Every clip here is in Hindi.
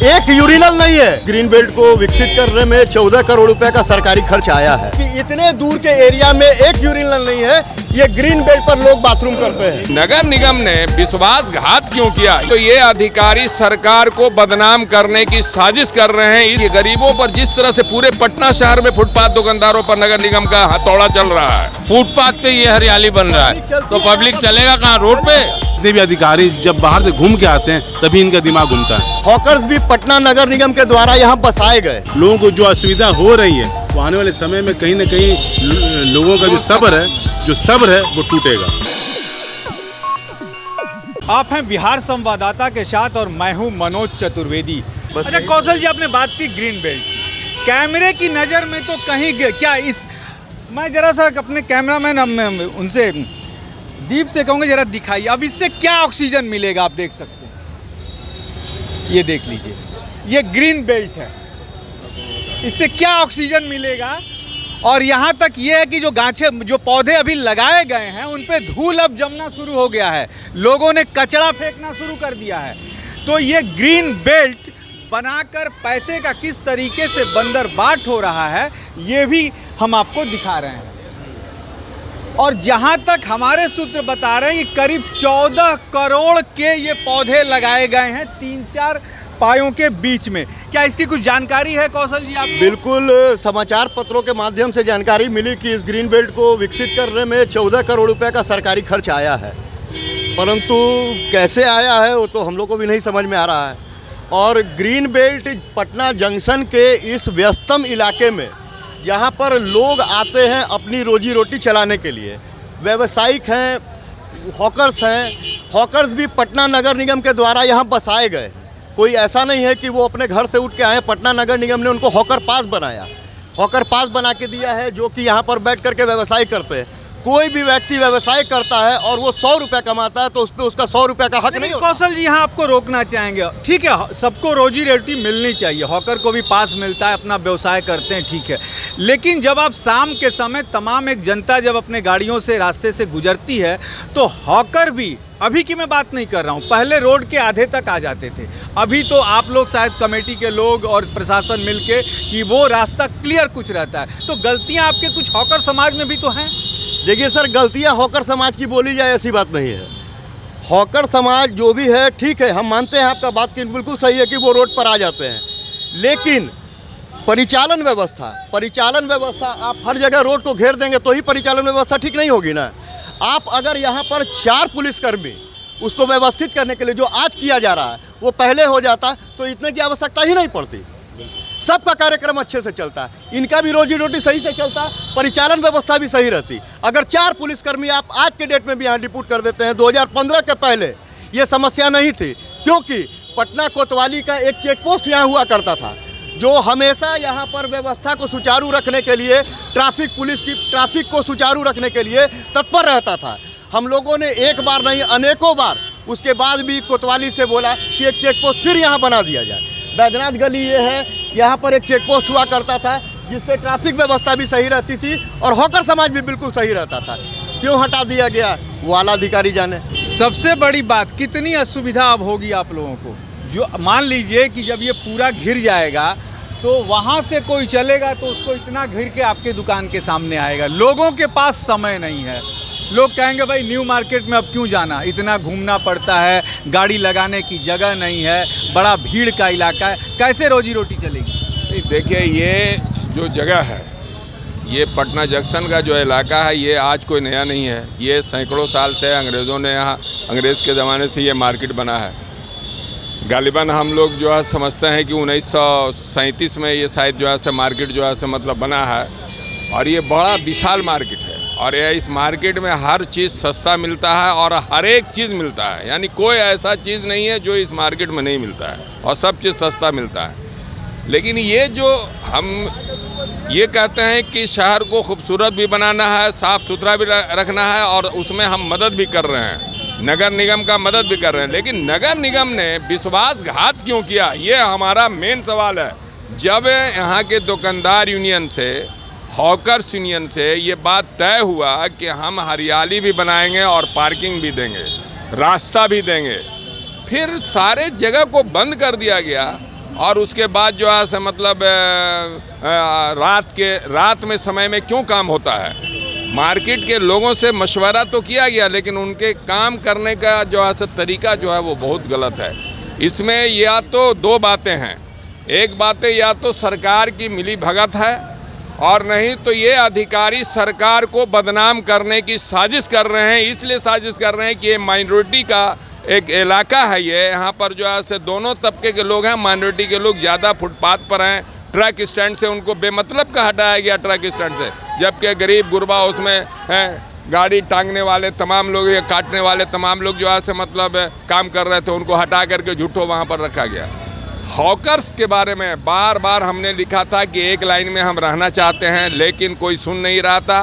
एक यूरिनल नहीं है। ग्रीन बेल्ट को विकसित करने में 14 करोड़ रुपए का सरकारी खर्च आया है कि इतने दूर के एरिया में एक यूरिनल नहीं है। ये ग्रीन बेल्ट पर लोग बाथरूम करते हैं। नगर निगम ने विश्वासघात क्यों किया? तो ये अधिकारी सरकार को बदनाम करने की साजिश कर रहे हैं। ये गरीबों पर जिस तरह से पूरे पटना शहर में फुटपाथ दुकानदारों पर नगर निगम का हथौड़ा चल रहा है। फुटपाथ पे ये हरियाली बन रहा है तो पब्लिक चलेगा कहाँ? रोड पे। जितने भी अधिकारी जब बाहर से घूम के आते हैं तभी इनका दिमाग घूमता है। हॉकर्स भी पटना नगर निगम के द्वारा यहाँ बसाए गए। लोगों को जो असुविधा हो रही है वो आने वाले समय में कहीं न कहीं लोगों का जो सब्र है वो टूटेगा। आप हैं बिहार संवाददाता के साथ और मैं हूं मनोज चतुर्वेदी। अच्छा कौशल जी, आपने बात की ग्रीन बेल्ट, कैमरे की नज़र में तो कहीं क्या इस, मैं जरा सा अपने कैमरामैन उनसे दीप से कहूँगा जरा दिखाइए, अब इससे क्या ऑक्सीजन मिलेगा? आप देख सकते हैं, ये देख लीजिए, ये ग्रीन बेल्ट है, इससे क्या ऑक्सीजन मिलेगा? और यहाँ तक ये है कि जो पौधे अभी लगाए गए हैं उन पे धूल अब जमना शुरू हो गया है, लोगों ने कचरा फेंकना शुरू कर दिया है। तो ये ग्रीन बेल्ट बनाकर पैसे का किस तरीके से बंदरबाट हो रहा है ये भी हम आपको दिखा रहे हैं। और जहाँ तक हमारे सूत्र बता रहे हैं कि करीब 14 करोड़ के ये पौधे लगाए गए हैं 3-4 पायों के बीच में। क्या इसकी कुछ जानकारी है कौशल जी आपको? बिल्कुल, समाचार पत्रों के माध्यम से जानकारी मिली कि इस ग्रीन बेल्ट को विकसित करने में 14 करोड़ रुपए का सरकारी खर्च आया है, परंतु कैसे आया है वो तो हम लोग को भी नहीं समझ में आ रहा है। और ग्रीन बेल्ट पटना जंक्शन के इस व्यस्तम इलाके में यहाँ पर लोग आते हैं अपनी रोजी रोटी चलाने के लिए, व्यावसायिक हैं, हॉकर्स हैं। हॉकर्स भी पटना नगर निगम के द्वारा यहाँ बसाए गए। कोई ऐसा नहीं है कि वो अपने घर से उठ के आए, पटना नगर निगम ने उनको हॉकर पास बनाया, हॉकर पास बना के दिया है, जो कि यहाँ पर बैठ करके व्यवसाय करते हैं। कोई भी व्यक्ति व्यवसाय करता है और वो 100 रुपये कमाता है तो उस पर उसका 100 रुपये का हक नहीं होता। कौशल जी, यहाँ आपको रोकना चाहेंगे, ठीक है, सबको रोजी रोटी मिलनी चाहिए, हॉकर को भी पास मिलता है, अपना व्यवसाय करते हैं, ठीक है, लेकिन जब आप शाम के समय तमाम एक जनता जब अपने गाड़ियों से रास्ते से गुजरती है तो हॉकर भी, अभी की मैं बात नहीं कर रहा हूँ, पहले रोड के आधे तक आ जाते थे, अभी तो आप लोग शायद कमेटी के लोग और प्रशासन मिलके कि वो रास्ता क्लियर कुछ रहता है। तो गलतियाँ आपके कुछ हॉकर समाज में भी तो हैं। देखिए सर, गलतियां हॉकर समाज की बोली जाए ऐसी बात नहीं है। हॉकर समाज जो भी है ठीक है, हम मानते हैं आपका बात की बिल्कुल सही है कि वो रोड पर आ जाते हैं, लेकिन परिचालन व्यवस्था आप हर जगह रोड को घेर देंगे तो ही परिचालन व्यवस्था ठीक नहीं होगी ना। आप अगर यहाँ पर 4 पुलिसकर्मी उसको व्यवस्थित करने के लिए जो आज किया जा रहा है वो पहले हो जाता तो इतने की आवश्यकता ही नहीं पड़ती। सबका कार्यक्रम अच्छे से चलता है, इनका भी रोजी रोटी सही से चलता, परिचालन व्यवस्था भी सही रहती। अगर 4 पुलिसकर्मी आप आज के डेट में भी यहाँ डिप्यूट कर देते हैं, 2015 के पहले ये समस्या नहीं थी, क्योंकि पटना कोतवाली का एक चेक पोस्ट यहाँ हुआ करता था जो हमेशा यहाँ पर व्यवस्था को सुचारू रखने के लिए, ट्रैफिक को सुचारू रखने के लिए तत्पर रहता था। हम लोगों ने एक बार नहीं अनेकों बार उसके बाद भी कोतवाली से बोला कि एक चेक पोस्ट फिर यहाँ बना दिया जाए। बैद्यनाथ गली ये है, यहाँ पर एक चेक पोस्ट हुआ करता था जिससे ट्रैफिक व्यवस्था भी सही रहती थी और हॉकर समाज भी बिल्कुल सही रहता था। क्यों हटा दिया गया वो आला अधिकारी जाने। सबसे बड़ी बात, कितनी असुविधा अब होगी आप लोगों को। जो मान लीजिए कि जब ये पूरा घिर जाएगा तो वहाँ से कोई चलेगा तो उसको इतना घिर के आपके दुकान के सामने आएगा। लोगों के पास समय नहीं है, लोग कहेंगे भाई न्यू मार्केट में अब क्यों जाना, इतना घूमना पड़ता है, गाड़ी लगाने की जगह नहीं है, बड़ा भीड़ का इलाका है, कैसे रोजी रोटी चलेगी? देखिए, ये जो जगह है, ये पटना जंक्शन का जो इलाका है, ये आज कोई नया नहीं है। ये सैकड़ों साल से अंग्रेज़ों ने यहाँ, अंग्रेज़ के ज़माने से ये मार्केट बना है। गालिबन हम लोग जो है समझते हैं कि 1937 में ये शायद जो है से मार्केट जो है से मतलब बना है, और ये बड़ा विशाल मार्केट है। और ये इस मार्केट में हर चीज़ सस्ता मिलता है और हर एक चीज़ मिलता है, यानी कोई ऐसा चीज़ नहीं है जो इस मार्केट में नहीं मिलता है, और सब चीज़ सस्ता मिलता है। लेकिन ये जो हम ये कहते हैं कि शहर को खूबसूरत भी बनाना है, साफ़ सुथरा भी रखना है, और उसमें हम मदद भी कर रहे हैं, नगर निगम का मदद भी कर रहे हैं, लेकिन नगर निगम ने विश्वासघात क्यों किया, ये हमारा मेन सवाल है। जब यहाँ के दुकानदार यूनियन से, हॉकर्स यूनियन से ये बात तय हुआ कि हम हरियाली भी बनाएंगे और पार्किंग भी देंगे, रास्ता भी देंगे, फिर सारे जगह को बंद कर दिया गया और उसके बाद जो है मतलब रात में समय में क्यों काम होता है। मार्केट के लोगों से मशवरा तो किया गया, लेकिन उनके काम करने का जो है तरीका जो है वो बहुत गलत है। इसमें या तो दो बातें हैं, एक बात या तो सरकार की मिली भगत है, और नहीं तो ये अधिकारी सरकार को बदनाम करने की साजिश कर रहे हैं। इसलिए साजिश कर रहे हैं कि ये माइनॉरिटी का एक इलाका है, ये यहाँ पर जो है दोनों तबके के लोग हैं। माइनॉरिटी के लोग ज़्यादा फुटपाथ पर हैं, ट्रक स्टैंड से उनको बेमतलब का हटाया गया ट्रक स्टैंड से, जबकि गरीब गुरबा उसमें हैं, गाड़ी टांगने वाले तमाम लोग या काटने वाले तमाम लोग जो है मतलब काम कर रहे थे, उनको हटा करके झूठो वहाँ पर रखा गया। हॉकर्स के बारे में बार बार हमने लिखा था कि एक लाइन में हम रहना चाहते हैं, लेकिन कोई सुन नहीं रहा था।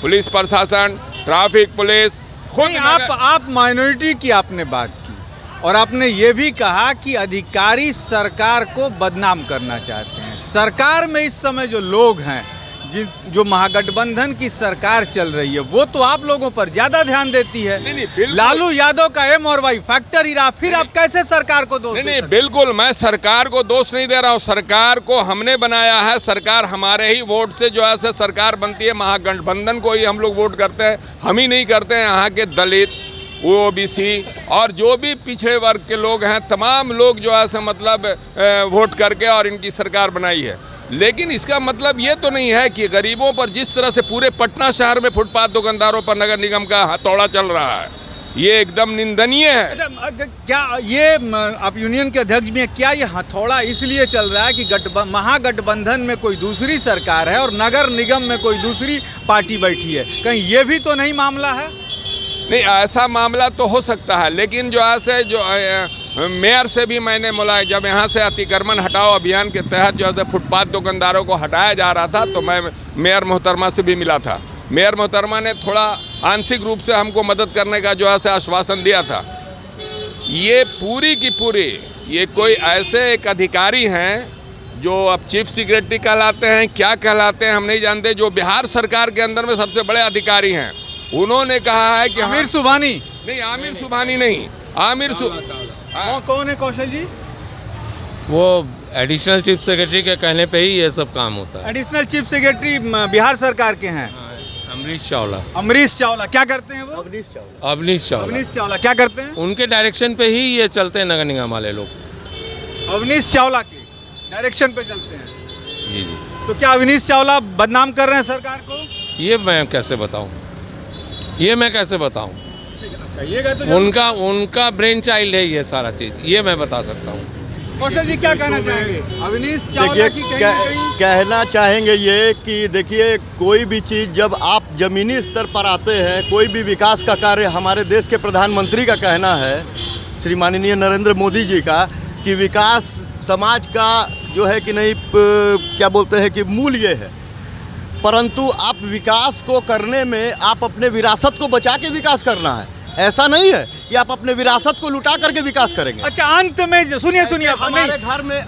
पुलिस प्रशासन, ट्रैफिक पुलिस खुद आप माइनॉरिटी की आपने बात की और आपने ये भी कहा कि अधिकारी सरकार को बदनाम करना चाहते हैं। सरकार में इस समय जो लोग हैं, जो महागठबंधन की सरकार चल रही है, वो तो आप लोगों पर ज्यादा ध्यान देती है। नहीं, लालू यादव का एम और वाई फैक्टर ही रहा, फिर आप कैसे सरकार को दोष? नहीं, बिल्कुल मैं सरकार को दोष नहीं दे रहा हूँ। सरकार को हमने बनाया है, सरकार हमारे ही वोट से जो है सरकार बनती है। महागठबंधन को ही हम लोग वोट करते हैं, हम ही नहीं करते हैं। यहाँ के दलित, ओबीसी और जो भी पिछड़े वर्ग के लोग हैं, तमाम लोग जो है मतलब वोट करके और इनकी सरकार बनाई है। लेकिन इसका मतलब ये तो नहीं है कि गरीबों पर जिस तरह से पूरे पटना शहर में फुटपाथ दुकानदारों पर नगर निगम का हथौड़ा चल रहा है, ये एकदम निंदनीय है। क्या ये आप यूनियन के अध्यक्ष भी हैं, क्या ये हथौड़ा इसलिए चल रहा है कि महागठबंधन में कोई दूसरी सरकार है और नगर निगम में कोई दूसरी पार्टी बैठी है? कहीं ये भी तो नहीं मामला है? नहीं, ऐसा मामला तो हो सकता है, लेकिन जो है जो मेयर से भी मैंने मुलाकात, जब यहाँ से अतिक्रमण हटाओ अभियान के तहत जो है फुटपाथ दुकानदारों को हटाया जा रहा था, तो मैं मेयर मोहतरमा से भी मिला था। मेयर मोहतरमा ने थोड़ा आंशिक रूप से हमको मदद करने का जो है आश्वासन दिया था। ये पूरी की पूरी ये कोई ऐसे एक अधिकारी हैं जो अब चीफ सेक्रेटरी कहलाते हैं, क्या कहलाते हैं हम नहीं जानते, जो बिहार सरकार के अंदर में सबसे बड़े अधिकारी हैं। उन्होंने कहा है कि आमिर सुबहानी नहीं, आमिर सुबहानी नहीं, आमिर कौन है कौशल जी? वो एडिशनल चीफ सेक्रेटरी के कहने पे ही ये सब काम होता है। एडिशनल चीफ सेक्रेटरी बिहार सरकार के हैं अमरीश चावला। अमरीश चावला क्या करते हैं वो? अवनीश चावला क्या करते हैं? उनके डायरेक्शन पे ही ये चलते हैं नगर निगम वाले लोग। अवनीश चावला के डायरेक्शन पे चलते हैं? जी जी। तो क्या अवनीश चावला बदनाम कर रहे हैं सरकार को? ये मैं कैसे बताऊं? उनका ब्रेन चाइल्ड है ये सारा चीज़, ये मैं बता सकता हूँ। कौशल जी क्या कहना चाहेंगे? अवनीश चावला की कहना चाहेंगे ये कि देखिए, कोई भी चीज़ जब आप ज़मीनी स्तर पर आते हैं, कोई भी विकास का कार्य, हमारे देश के प्रधानमंत्री का कहना है, श्री माननीय नरेंद्र मोदी जी का, कि विकास समाज का जो है कि नहीं, क्या बोलते हैं कि मूल ये है। परंतु आप विकास को करने में आप अपने विरासत को बचा के विकास करना है। ऐसा नहीं है कि आप अपने विरासत को लुटा करके विकास करेंगे। अच्छा, अंत में सुनिए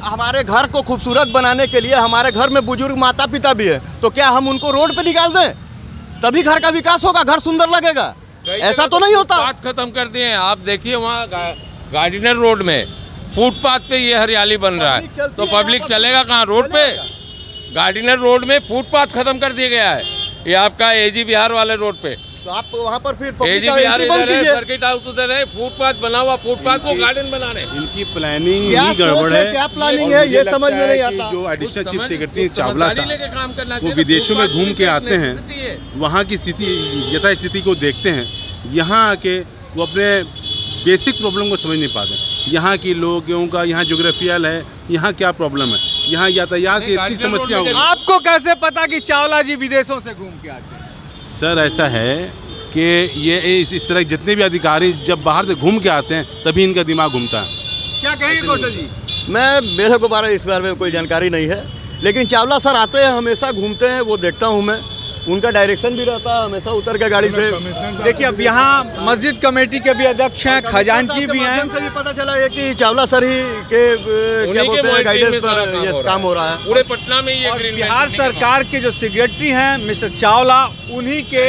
हमारे घर को खूबसूरत बनाने के लिए हमारे घर में बुजुर्ग माता पिता भी है, तो क्या हम उनको रोड पे निकाल दें? तभी घर का विकास होगा, घर सुंदर लगेगा। ऐसा तो नहीं होता। बात खत्म कर दिए। आप देखिए वहाँ गार्डिनर रोड में फुटपाथ पे ये हरियाली बन रहा है, तो पब्लिक चलेगा कहाँ? रोड पे। गार्डिनर रोड में फुटपाथ खत्म कर दिया गया है, ये आपका एजी बिहार वाले रोड पे। तो आप वहाँ पर फिर एजी बिहार इधर है, सर्किट हाउस उधर है, फुटपाथ बना हुआ, फुटपाथ को गार्डन बना रहे। इनकी प्लानिंग ही गड़बड़ है। क्या प्लानिंग है ये समझ में नहीं आता। जो एडिशनल चीफ सेक्रेटरी चावला साहब वो विदेशों में घूम के आते हैं, वहाँ की स्थिति यथा स्थिति को देखते हैं, यहाँ आके वो अपने बेसिक प्रॉब्लम को समझ नहीं पाते। यहाँ की लोगों का, यहाँ जोग्राफियल है, यहाँ क्या प्रॉब्लम है, यहाँ यातायात की इतनी समस्या हो। आपको कैसे पता कि चावला जी विदेशों से घूम के आते हैं? सर ऐसा है कि ये इस तरह जितने भी अधिकारी जब बाहर से घूम के आते हैं, तभी इनका दिमाग घूमता है। क्या कहेंगे कौशल जी? मेरे को इस बारे में कोई जानकारी नहीं है, लेकिन चावला सर आते हैं, हमेशा घूमते हैं, वो देखता हूँ मैं। उनका डायरेक्शन भी रहता है, हमेशा उतर के गाड़ी से। देखिए, अब यहाँ मस्जिद कमेटी के भी अध्यक्ष हैं, खजांची भी हैं। से भी पता चला है कि चावला सर ही के क्या बोलते हैं गाइडेंस पर ये काम हो रहा है। पूरे पटना में ये बिहार सरकार के जो सेक्रेटरी हैं मिस्टर चावला, उन्हीं के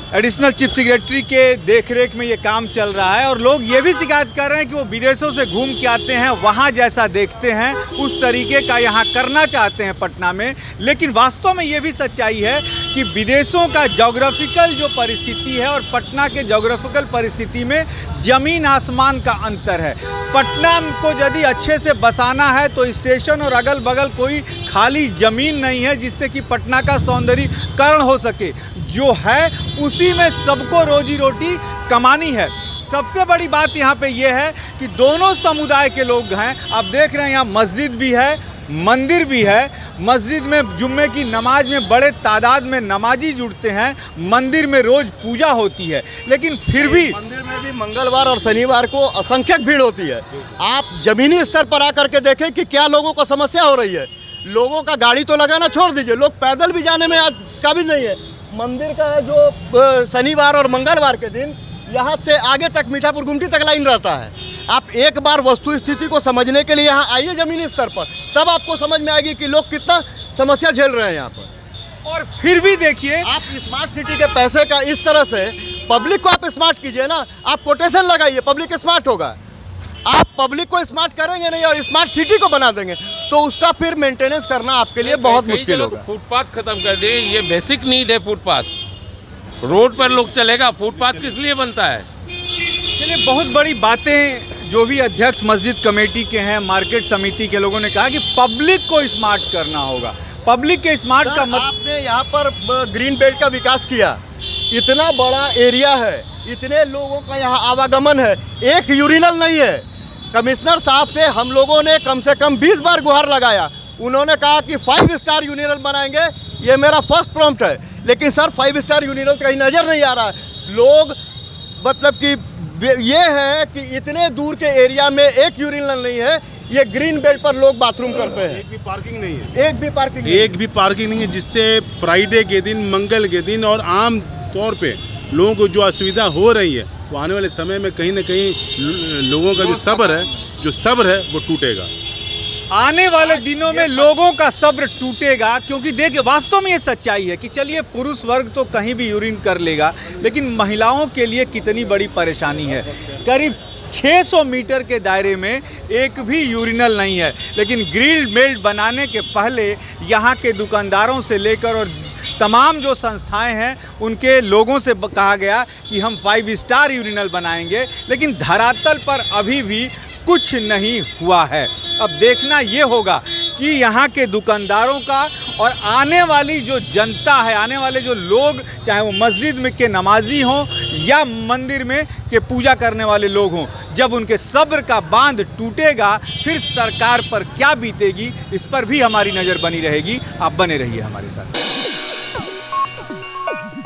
एडिशनल चीफ सेक्रेटरी के देखरेख में ये काम चल रहा है और लोग ये भी शिकायत कर रहे हैं कि वो विदेशों से घूम के आते हैं, वहाँ जैसा देखते हैं उस तरीके का यहाँ करना चाहते हैं पटना में। लेकिन वास्तव में ये भी सच्चाई है कि विदेशों का ज्योग्राफिकल जो परिस्थिति है और पटना के ज्योग्राफिकल परिस्थिति में ज़मीन आसमान का अंतर है। पटना को यदि अच्छे से बसाना है तो स्टेशन और अगल बगल कोई खाली ज़मीन नहीं है जिससे कि पटना का सौंदर्यीकरण हो सके। जो है उसी में सबको रोजी रोटी कमानी है। सबसे बड़ी बात यहाँ पे ये है कि दोनों समुदाय के लोग हैं। आप देख रहे हैं यहाँ मस्जिद भी है, मंदिर भी है। मस्जिद में जुम्मे की नमाज में बड़े तादाद में नमाजी जुड़ते हैं, मंदिर में रोज़ पूजा होती है, लेकिन फिर भी मंदिर में भी मंगलवार और शनिवार को असंख्यक भीड़ होती है। आप जमीनी स्तर पर आकर के देखें कि क्या लोगों को समस्या हो रही है। लोगों का गाड़ी तो लगाना छोड़ दीजिए, लोग पैदल भी जाने में आज काबिल नहीं है। मंदिर का जो शनिवार और मंगलवार के दिन यहाँ से आगे तक मीठापुर गुमटी तक लाइन रहता है। आप एक बार वस्तु स्थिति को समझने के लिए यहाँ आइए जमीनी स्तर पर, तब आपको समझ में आएगी कि लोग कितना समस्या झेल रहे हैं यहाँ पर। और फिर भी देखिए, आप स्मार्ट सिटी के पैसे का इस तरह से पब्लिक को आप स्मार्ट कीजिए ना, आप कोटेशन लगाइए, पब्लिक स्मार्ट होगा। आप पब्लिक को स्मार्ट करेंगे नहीं और स्मार्ट सिटी को बना देंगे तो उसका फिर मेंटेनेंस करना आपके लिए बहुत मुश्किल होगा। फुटपाथ खत्म कर दे, ये बेसिक नीड है फुटपाथ। रोड पर लोग चलेगा, फुटपाथ किस लिए बनता है? चलिए, बहुत बड़ी बातें जो भी अध्यक्ष मस्जिद कमेटी के हैं, मार्केट समिति के लोगों ने कहा कि पब्लिक को स्मार्ट करना होगा। पब्लिक के स्मार्ट का आपने यहाँ पर ग्रीन बेल्ट का विकास किया, इतना बड़ा एरिया है, इतने लोगों का यहाँ आवागमन है, एक यूरिनल नहीं है। कमिश्नर साहब से हम लोगों ने कम से कम 20 बार गुहार लगाया। उन्होंने कहा कि 5 स्टार यूरिनल बनाएंगे, ये मेरा फर्स्ट प्रॉम्प्ट है। लेकिन सर 5 स्टार यूरिनल कहीं नज़र नहीं आ रहा है। लोग मतलब कि ये है कि इतने दूर के एरिया में एक यूरिनल नहीं है। ये ग्रीन बेल्ट पर लोग बाथरूम करते हैं, एक भी पार्किंग नहीं है, एक भी पार्किंग नहीं है, जिससे फ्राइडे के दिन, मंगल के दिन और आम तौर पे लोगों को जो असुविधा हो रही है वो आने वाले समय में कहीं ना कहीं लोगों का जो सब्र है वो टूटेगा। आने वाले दिनों में लोगों का सब्र टूटेगा, क्योंकि देखिए वास्तव में ये सच्चाई है कि चलिए पुरुष वर्ग तो कहीं भी यूरिन कर लेगा, लेकिन महिलाओं के लिए कितनी बड़ी परेशानी है। करीब 600 मीटर के दायरे में एक भी यूरिनल नहीं है। लेकिन ग्रिल बेल्ट बनाने के पहले यहाँ के दुकानदारों से लेकर और तमाम जो संस्थाएं हैं उनके लोगों से कहा गया कि हम 5 स्टार यूरिनल बनाएंगे, लेकिन धरातल पर अभी भी कुछ नहीं हुआ है। अब देखना ये होगा कि यहाँ के दुकानदारों का और आने वाली जो जनता है, आने वाले जो लोग, चाहे वो मस्जिद में के नमाजी हों या मंदिर में के पूजा करने वाले लोग हों, जब उनके सब्र का बांध टूटेगा फिर सरकार पर क्या बीतेगी, इस पर भी हमारी नज़र बनी रहेगी। आप बने रहिए हमारे साथ।